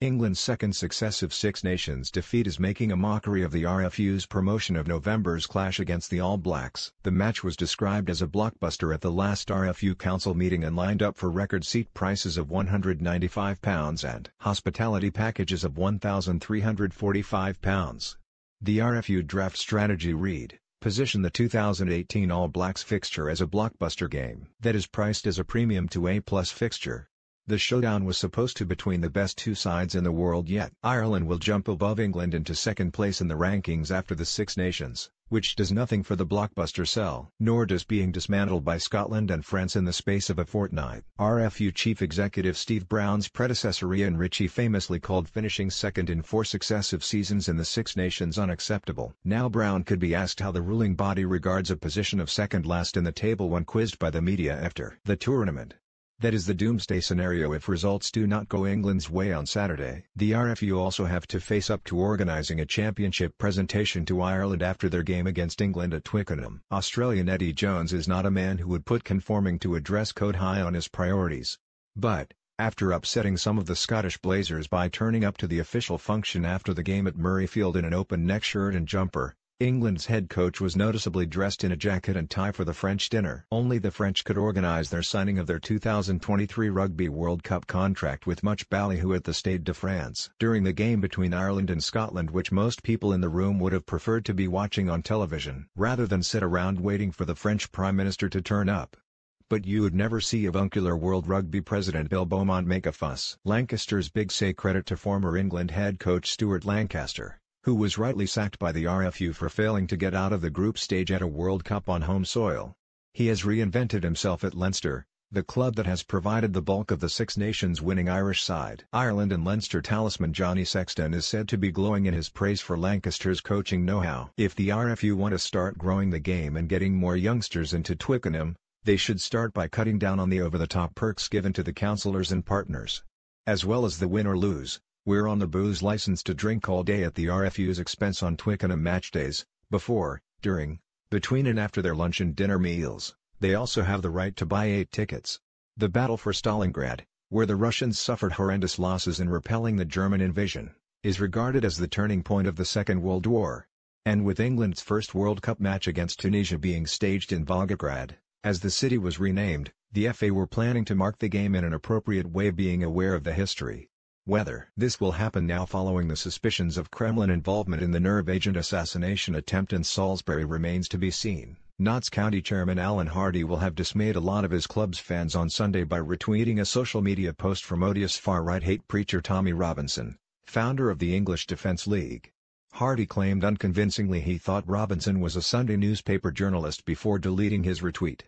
England's second successive Six Nations defeat is making a mockery of the RFU's promotion of November's clash against the All Blacks. The match was described as a blockbuster at the last RFU Council meeting and lined up for record seat prices of £195 and hospitality packages of £1,345. The RFU draft strategy read, "Position the 2018 All Blacks fixture as a blockbuster game that is priced as a premium to A-plus fixture." The showdown was supposed to be between the best two sides in the world, yet Ireland will jump above England into second place in the rankings after the Six Nations, which does nothing for the blockbuster sell. Nor does being dismantled by Scotland and France in the space of a fortnight. RFU Chief Executive Steve Brown's predecessor Ian Ritchie famously called finishing second in 4 successive seasons in the Six Nations unacceptable. Now Brown could be asked how the ruling body regards a position of second last in the table when quizzed by the media after the tournament. That is the doomsday scenario if results do not go England's way on Saturday. The RFU also have to face up to organising a championship presentation to Ireland after their game against England at Twickenham. Australian Eddie Jones is not a man who would put conforming to a dress code high on his priorities. But, after upsetting some of the Scottish Blazers by turning up to the official function after the game at Murrayfield in an open neck shirt and jumper, England's head coach was noticeably dressed in a jacket and tie for the French dinner. Only the French could organise their signing of their 2023 Rugby World Cup contract with much ballyhoo at the Stade de France. During the game between Ireland and Scotland, which most people in the room would have preferred to be watching on television rather than sit around waiting for the French Prime Minister to turn up. But you would never see avuncular World Rugby President Bill Beaumont make a fuss. Lancaster's big say credit to former England head coach Stuart Lancaster, who was rightly sacked by the RFU for failing to get out of the group stage at a World Cup on home soil. He has reinvented himself at Leinster, the club that has provided the bulk of the Six Nations winning Irish side. Ireland and Leinster talisman Johnny Sexton is said to be glowing in his praise for Lancaster's coaching know-how. If the RFU want to start growing the game and getting more youngsters into Twickenham, they should start by cutting down on the over-the-top perks given to the councillors and partners. As well as the win or lose, we're on the booze license to drink all day at the RFU's expense on Twickenham match days, before, during, between and after their lunch and dinner meals. They also have the right to buy 8 tickets. The battle for Stalingrad, where the Russians suffered horrendous losses in repelling the German invasion, is regarded as the turning point of the Second World War. And with England's first World Cup match against Tunisia being staged in Volgograd, as the city was renamed, the FA were planning to mark the game in an appropriate way, being aware of the history. Whether this will happen now following the suspicions of Kremlin involvement in the nerve agent assassination attempt in Salisbury remains to be seen. Notts County Chairman Alan Hardy will have dismayed a lot of his club's fans on Sunday by retweeting a social media post from odious far-right hate preacher Tommy Robinson, founder of the English Defence League. Hardy claimed unconvincingly he thought Robinson was a Sunday newspaper journalist before deleting his retweet.